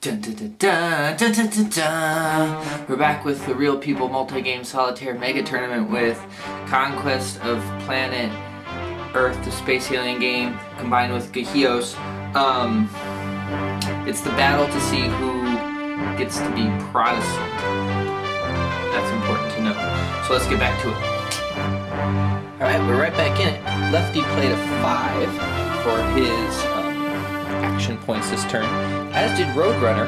Dun, dun, dun, dun, dun, dun, dun, dun. We're back with the Real People multi-game solitaire mega tournament with Conquest of Planet Earth, the space alien game, combined with Gheos. It's the battle to see who gets to be Protestant. That's important to know. So let's get back to it. Alright, we're right back in it. Lefty played a 5 for his action points this turn, as did Roadrunner.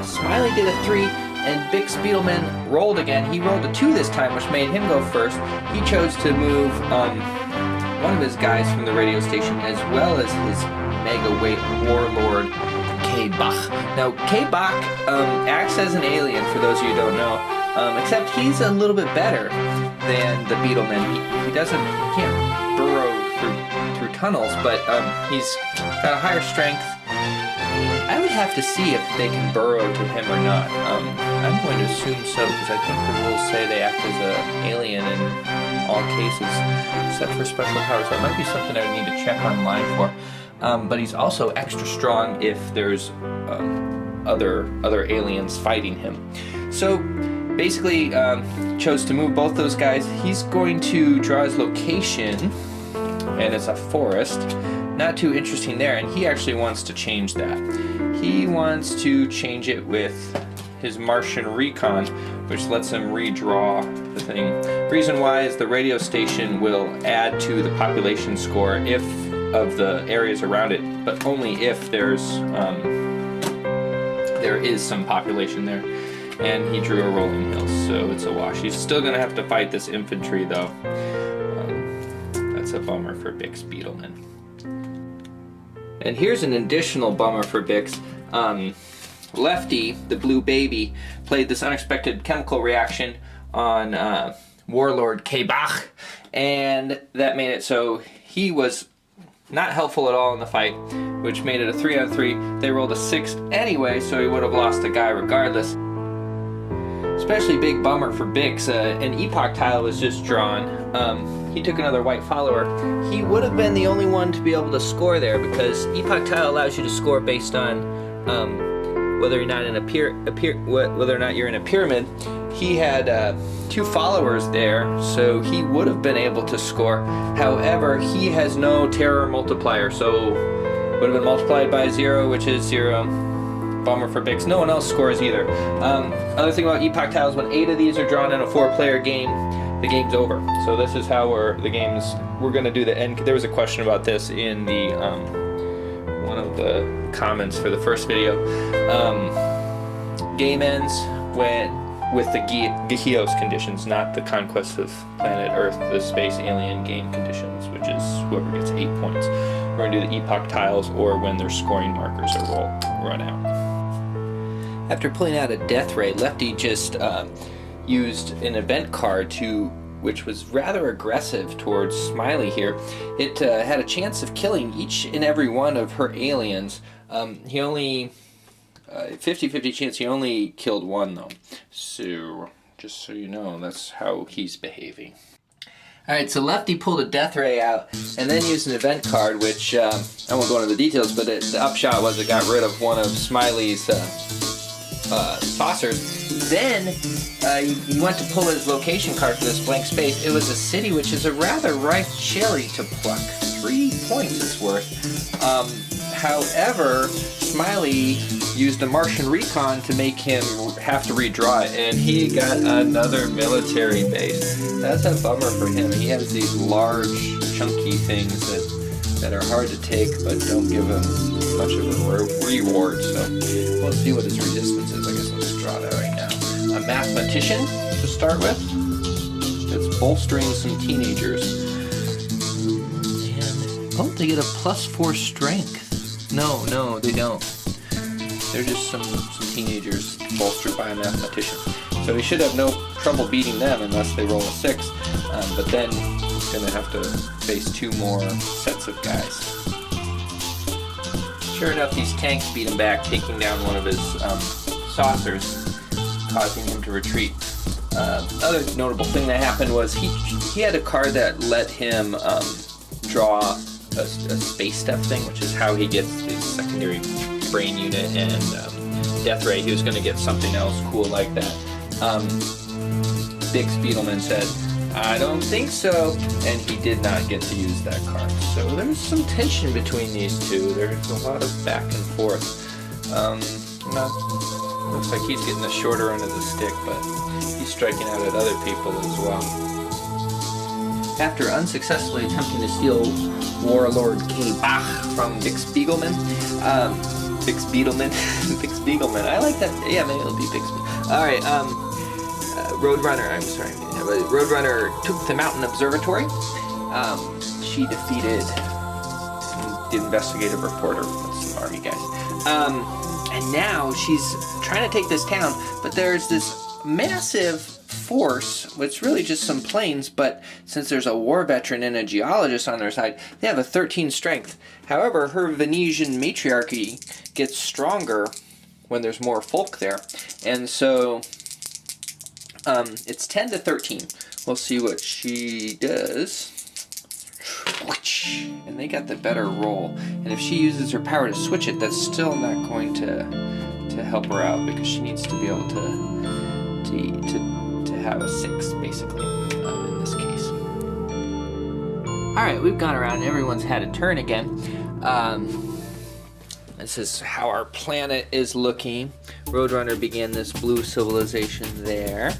Smiley did a 3, and Big Speedleman rolled again. He rolled a 2 this time, which made him go first. He chose to move one of his guys from the radio station, as well as his mega weight warlord, K-Bach. Now, K-Bach acts as an alien, for those of you who don't know, except he's a little bit better than the Beetleman. He can't burrow through tunnels, but he's got a higher strength. I would have to see if they can burrow to him or not. I'm going to assume so, because I think the rules say they act as an alien in all cases, except for special powers. That might be something I would need to check online for. But he's also extra strong if there's other aliens fighting him. So basically, chose to move both those guys. He's going to draw his location, and it's a forest. Not too interesting there, and he actually wants to change that. He wants to change it with his Martian recon, which lets him redraw the thing. Reason why is the radio station will add to the population score if of the areas around it, but only if there is some population there. And he drew a rolling hill, so it's a wash. He's still going to have to fight this infantry, though. That's a bummer for Bix Beetleman. And here's an additional bummer for Bix. Lefty, the blue baby, played this unexpected chemical reaction on Warlord K-Bach, and that made it so he was not helpful at all in the fight, which made it a 3-on-3. They rolled a 6 anyway, so he would have lost the guy regardless. Especially big bummer for Bix. An epoch tile was just drawn. He took another white follower. He would have been the only one to be able to score there, because epoch tile allows you to score based on whether or not you're in a pyramid. He had 2 followers there, so he would have been able to score. However, he has no terror multiplier, so would have been multiplied by 0, which is 0. Bummer for Bix. No one else scores either. Other thing about epoch tiles, when 8 of these are drawn in a 4-player game, the game's over. So this is how we're going to do the end. There was a question about this in the one of the comments for the first video. Game ends with the Gheos conditions, not the Conquest of Planet Earth, the space alien game conditions, which is whoever gets 8 points. We're going to do the epoch tiles, or when their scoring markers are run out. After pulling out a death ray, Lefty just used an event card which was rather aggressive towards Smiley here. It had a chance of killing each and every one of her aliens. He only 50-50 chance he only killed 1 though. So just so you know, that's how he's behaving. Alright, so Lefty pulled a death ray out and then used an event card, which I won't go into the details, but the upshot was it got rid of one of Smiley's saucers. Then he went to pull his location card for this blank space. It was a city, which is a rather ripe cherry to pluck. 3 points it's worth. However, Smiley used a Martian recon to make him have to redraw it, and he got another military base. That's a bummer for him. He has these large, chunky things that are hard to take, but don't give him much of a reward. So we'll see what his resistance is. I guess I'll just draw that right now. A mathematician to start with. It's bolstering some teenagers. And they get a +4 strength. No, they don't. They're just some teenagers bolstered by a mathematician. So he should have no trouble beating them unless they roll a 6. But then he's going to have to face 2 more sets of guys. Sure enough, these tanks beat him back, taking down one of his saucers, causing him to retreat. Other notable thing that happened was he had a card that let him draw a space step thing, which is how he gets the secondary brain unit and death ray. He was going to get something else cool like that. Big Spiegelman said, I don't think so, and he did not get to use that card. So there's some tension between these two. There's a lot of back and forth. Looks like he's getting the shorter end of the stick, but he's striking out at other people as well. After unsuccessfully attempting to steal Warlord King Bach from Big Spiegelman, Big Spiegelman, I like that. Yeah, maybe it'll be Big Spiegelman. All right, Roadrunner, I'm sorry. Roadrunner took the Mountain Observatory. She defeated the investigative reporter. That's some army guys. And now she's trying to take this town, but there's this massive force, which really just some planes, but since there's a war veteran and a geologist on their side, they have a 13 strength. However, her Venetian matriarchy gets stronger when there's more folk there. And so it's 10 to 13. We'll see what she does. And they got the better roll. And if she uses her power to switch it, that's still not going to help her out, because she needs to be able to have a 6, basically, in this case. Alright, we've gone around. Everyone's had a turn again. This is how our planet is looking. Roadrunner began this blue civilization there.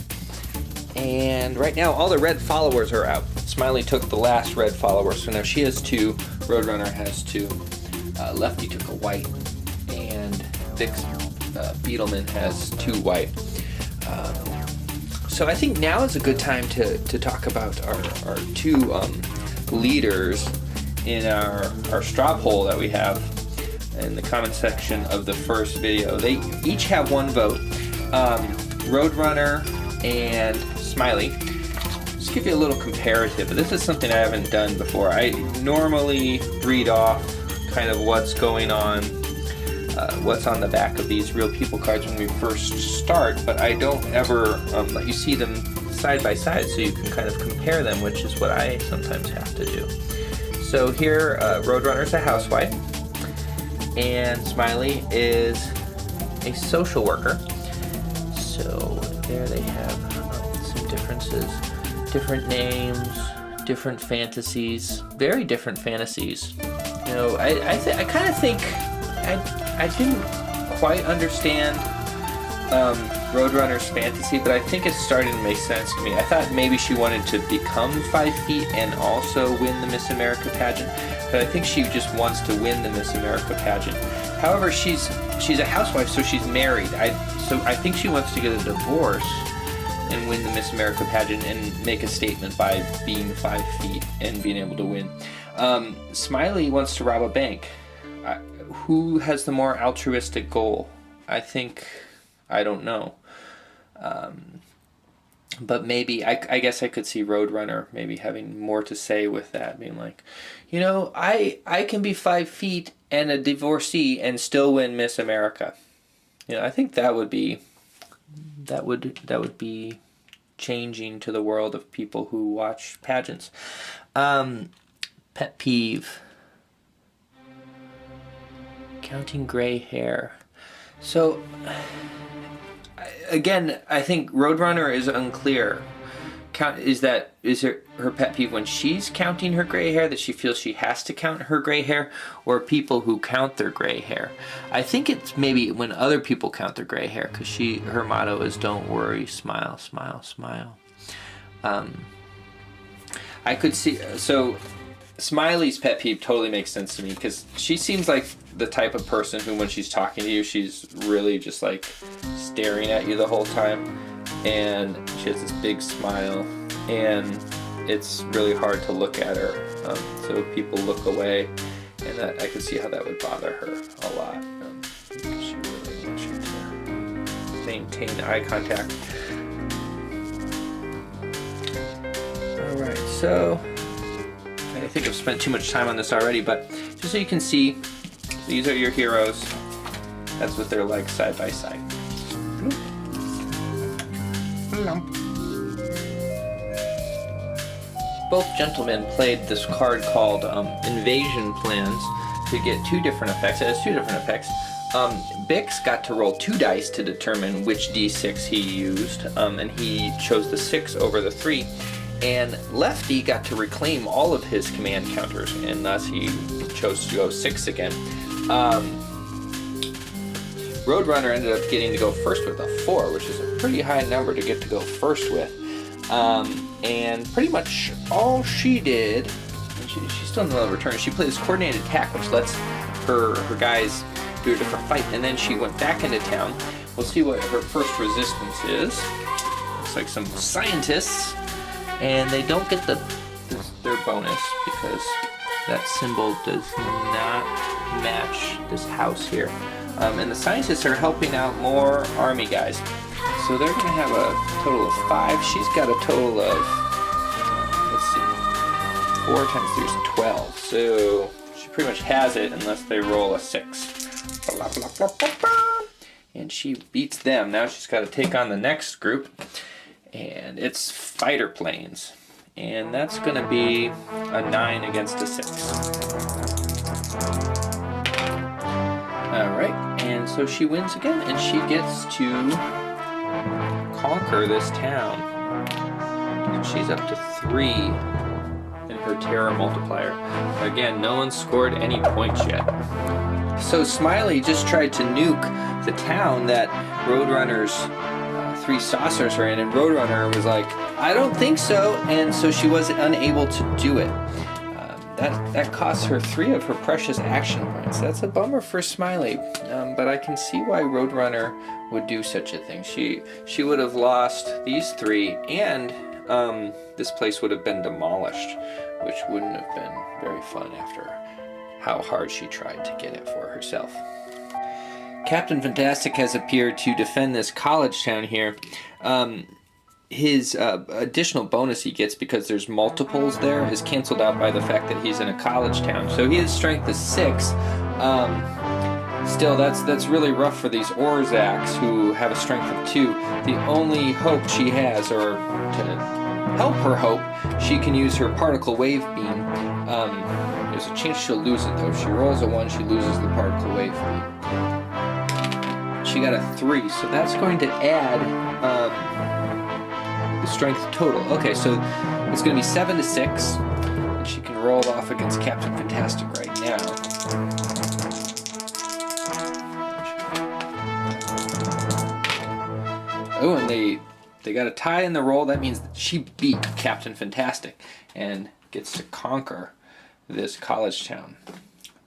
And right now, all the red followers are out. Smiley took the last red follower, so now she has 2. Roadrunner has 2. Lefty took a white, and Vic Beetleman has 2 white. So I think now is a good time to talk about our 2 leaders in our straw poll that we have in the comment section of the first video. They each have 1 vote. Roadrunner and Smiley. Just give you a little comparative. This is something I haven't done before. I normally read off kind of what's going on, what's on the back of these Real People cards when we first start, but I don't ever let you see them side by side so you can kind of compare them, which is what I sometimes have to do. So here, Roadrunner's a housewife, and Smiley is a social worker. So there they have some differences. Different names, different fantasies, very different fantasies. You know, I kind of think I didn't quite understand Roadrunner's fantasy, but I think it's starting to make sense to me. I thought maybe she wanted to become 5 feet and also win the Miss America pageant, but I think she just wants to win the Miss America pageant. However, she's a housewife, so she's married. So I think she wants to get a divorce and win the Miss America pageant and make a statement by being 5 feet and being able to win. Smiley wants to rob a bank. Who has the more altruistic goal? I don't know. But maybe, I guess I could see Roadrunner maybe having more to say with that, being like, you know, I can be 5 feet and a divorcee and still win Miss America. You know, I think that would be changing to the world of people who watch pageants. Pet peeve. Counting gray hair. So, again, I think Roadrunner is unclear. Is her pet peeve when she's counting her gray hair, that she feels she has to count her gray hair, or people who count their gray hair? I think it's maybe when other people count their gray hair, because her motto is "Don't worry, smile, smile, smile." I could see, so Smiley's pet peeve totally makes sense to me, because she seems like the type of person who, when she's talking to you, she's really just like staring at you the whole time. And she has this big smile, and it's really hard to look at her. So people look away, and I could see how that would bother her a lot. Because she really wants you to maintain eye contact. Alright, so I think I've spent too much time on this already, but just so you can see, these are your heroes. That's with their legs side by side. Both gentlemen played this card called Invasion Plans to get 2 different effects. It has 2 different effects. Bix got to roll 2 dice to determine which d6 he used, and he chose the 6 over the 3. And Lefty got to reclaim all of his command counters, and thus he chose to go 6 again. Roadrunner ended up getting to go first with a 4, which is a pretty high number to get to go first with. And pretty much all she did, and she's still in the middle of her turn, she plays coordinated attack, which lets her guys do a different fight, and then she went back into town. We'll see what her first resistance is. Looks like some scientists, and they don't get their bonus because that symbol does not match this house here. And the scientists are helping out more army guys. So they're going to have a total of 5. She's got a total of, let's see, 4 times 3 is 12. So she pretty much has it unless they roll a 6. And she beats them. Now she's got to take on the next group. And it's fighter planes. And that's going to be a 9 against a 6. Alright, and so she wins again, and she gets to conquer this town. And she's up to 3 in her terror multiplier. Again, no one scored any points yet. So Smiley just tried to nuke the town that Roadrunner's 3 saucers are in, and Roadrunner was like, I don't think so, and so she was unable to do it. That costs her 3 of her precious action points. That's a bummer for Smiley, but I can see why Roadrunner would do such a thing. She would have lost these 3, and this place would have been demolished, which wouldn't have been very fun after how hard she tried to get it for herself. Captain Fantastic has appeared to defend this college town here. His additional bonus he gets because there's multiples there is canceled out by the fact that he's in a college town. So he has strength of 6. Still, that's really rough for these Orzaks who have a strength of 2. The only hope she has, or to help her hope, she can use her particle wave beam. There's a chance she'll lose it though. If she rolls a 1, she loses the particle wave beam. She got a 3, so that's going to add strength total. Okay, so it's going to be 7 to 6, and she can roll off against Captain Fantastic right now. Oh, and they got a tie in the roll. That means that she beat Captain Fantastic and gets to conquer this college town.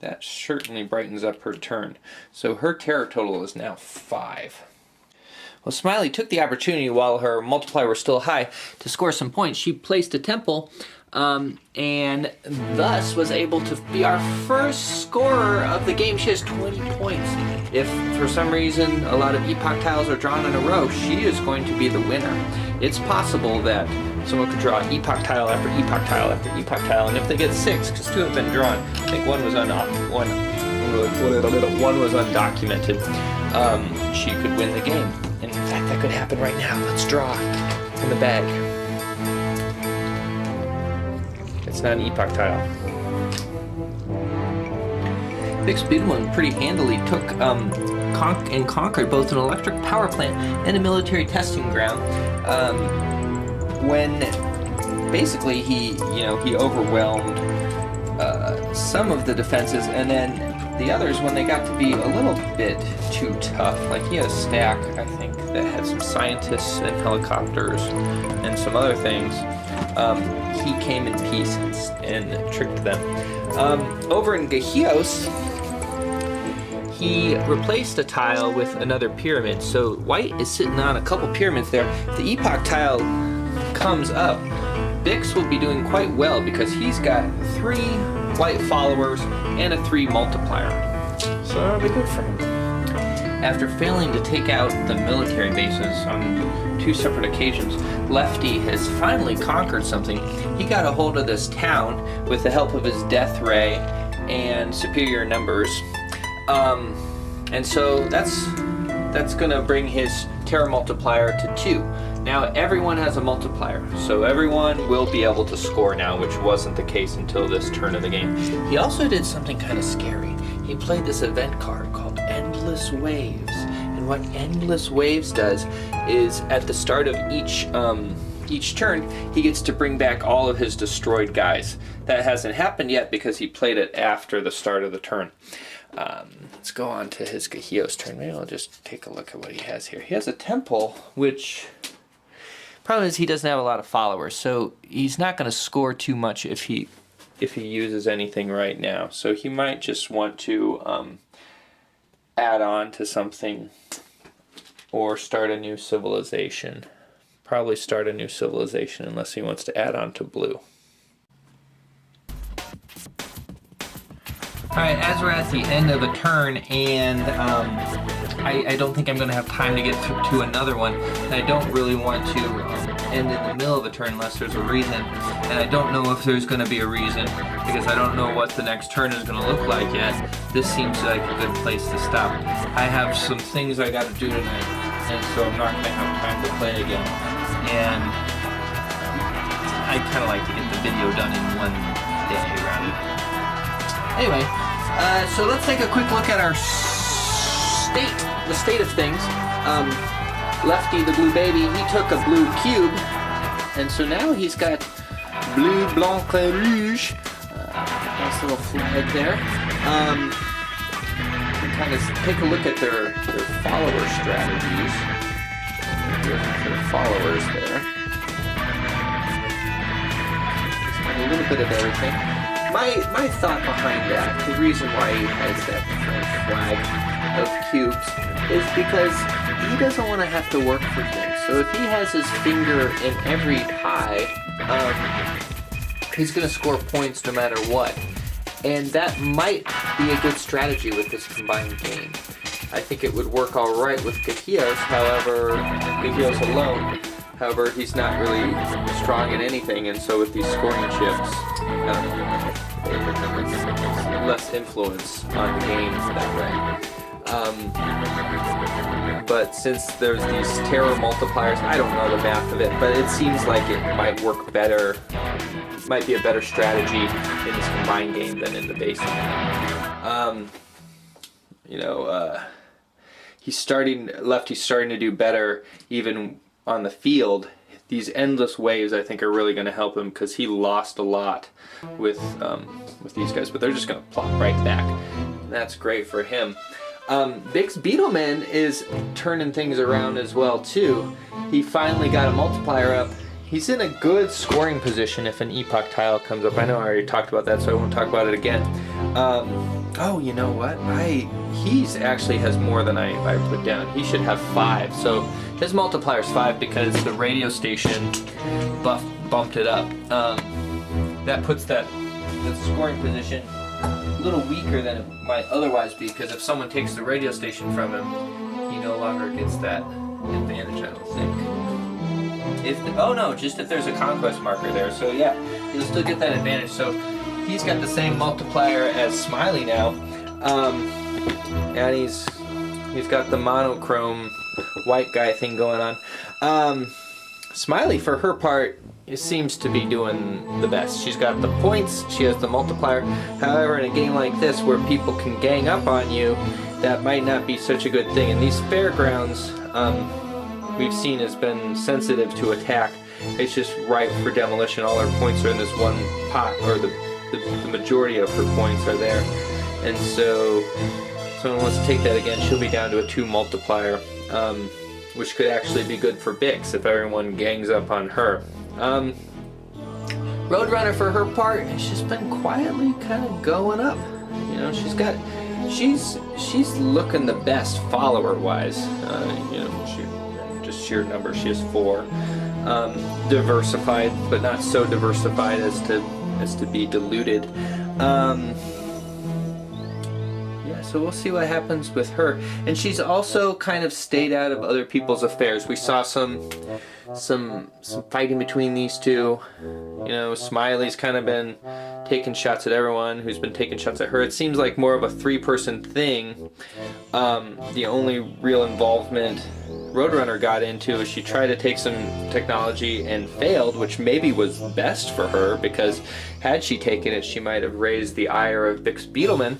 That certainly brightens up her turn. So her terror total is now 5. Well, Smiley took the opportunity while her multiplier was still high to score some points. She placed a temple and thus was able to be our first scorer of the game. She has 20 points. If for some reason a lot of epoch tiles are drawn in a row, she is going to be the winner. It's possible that someone could draw epoch tile after epoch tile after epoch tile, and if they get 6, because 2 have been drawn, I think one was undocumented, she could win the game. And in fact, that could happen right now. Let's draw in the bag. It's not an epoch tile. Bix Bidwin pretty handily took and conquered both an electric power plant and a military testing ground. When basically he overwhelmed some of the defenses, and then the others, when they got to be a little bit too tough, like he had a stack, I think, that had some scientists and helicopters and some other things, he came in peace and tricked them. Over in Gheos, he replaced a tile with another pyramid. So white is sitting on a couple pyramids there. If the epoch tile comes up, Bix will be doing quite well because he's got 3 white followers and a 3 multiplier. So that'll be good for him. After failing to take out the military bases on 2 separate occasions, Lefty has finally conquered something. He got a hold of this town with the help of his death ray and superior numbers. And so that's going to bring his terror multiplier to 2. Now everyone has a multiplier, so everyone will be able to score now, which wasn't the case until this turn of the game. He also did something kind of scary. He played this event card called Endless endless waves. And what endless waves does is at the start of each turn, he gets to bring back all of his destroyed guys. That hasn't happened yet because he played it after the start of the turn. Let's go on to his Gheos turn. Maybe I'll just take a look at what he has here. He has a temple, which problem is he doesn't have a lot of followers, so he's not going to score too much if he uses anything right now. So he might just want to add on to something or start a new civilization. Probably start a new civilization unless he wants to add on to blue. Alright, as we're at the end of the turn, and I don't think I'm going to have time to get to another one, and I don't really want to end in the middle of a turn unless there's a reason, and I don't know if there's going to be a reason, because I don't know what the next turn is going to look like yet. This seems like a good place to stop. I have some things I got to do tonight, and so I'm not going to have time to play again, and I kind of like to get the video done in one day rather. Anyway, so let's take a quick look at our the state of things. Lefty, the blue baby, he took a blue cube, and so now he's got bleu, blanc, et rouge. Nice little flag there. Kind of take a look at their follower strategies. Their followers there. Just got a little bit of everything. My thought behind that, the reason why he has that French flag of cubes, is because he doesn't want to have to work for things. So if he has his finger in every pie, he's going to score points no matter what. And that might be a good strategy with this combined game. I think it would work alright with Gheos, however, Gheos alone. However, he's not really strong in anything, and so with these scoring chips, less influence on the game that way. But since there's these terror multipliers, I don't know the math of it, but it seems like it might work better, might be a better strategy in this combined game than in the basic game. Lefty's starting to do better even on the field. These endless waves, I think, are really going to help him because he lost a lot with these guys, but they're just going to plop right back. And that's great for him. Bix Beetleman is turning things around as well too. He finally got a multiplier up. He's in a good scoring position if an epoch tile comes up. I know I already talked about that, so I won't talk about it again. Oh, you know what? He's actually has more than I put down. He should have 5. So his multiplier is 5 because the radio station bumped it up. That puts that scoring position a little weaker than it might otherwise be, because if someone takes the radio station from him, he no longer gets that advantage, I don't think. Just if there's a conquest marker there. So yeah, he'll still get that advantage. So he's got the same multiplier as Smiley now, and he's got the monochrome white guy thing going on. Smiley, for her part, seems to be doing the best. She's got the points, she has the multiplier. However, in a game like this where people can gang up on you, that might not be such a good thing. And these fairgrounds, we've seen has been sensitive to attack. It's just ripe for demolition. All her points are in this one pot, or the majority of her points are there. And so if someone wants to take that again, she'll be down to a 2 multiplier, which could actually be good for Bix if everyone gangs up on her. Roadrunner, for her part, has just been quietly kind of going up. You know, she's looking the best follower-wise. Just sheer number, she has 4. Diversified, but not so diversified as to be diluted. So we'll see what happens with her. And she's also kind of stayed out of other people's affairs. We saw some fighting between these two. You know, Smiley's kind of been taking shots at everyone who's been taking shots at her. It seems like more of a 3-person thing. The only real involvement Roadrunner got into is she tried to take some technology and failed, which maybe was best for her, because had she taken it, she might have raised the ire of Bix Beetleman.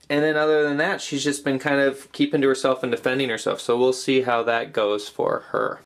And then other than that, she's just been kind of keeping to herself and defending herself. So we'll see how that goes for her.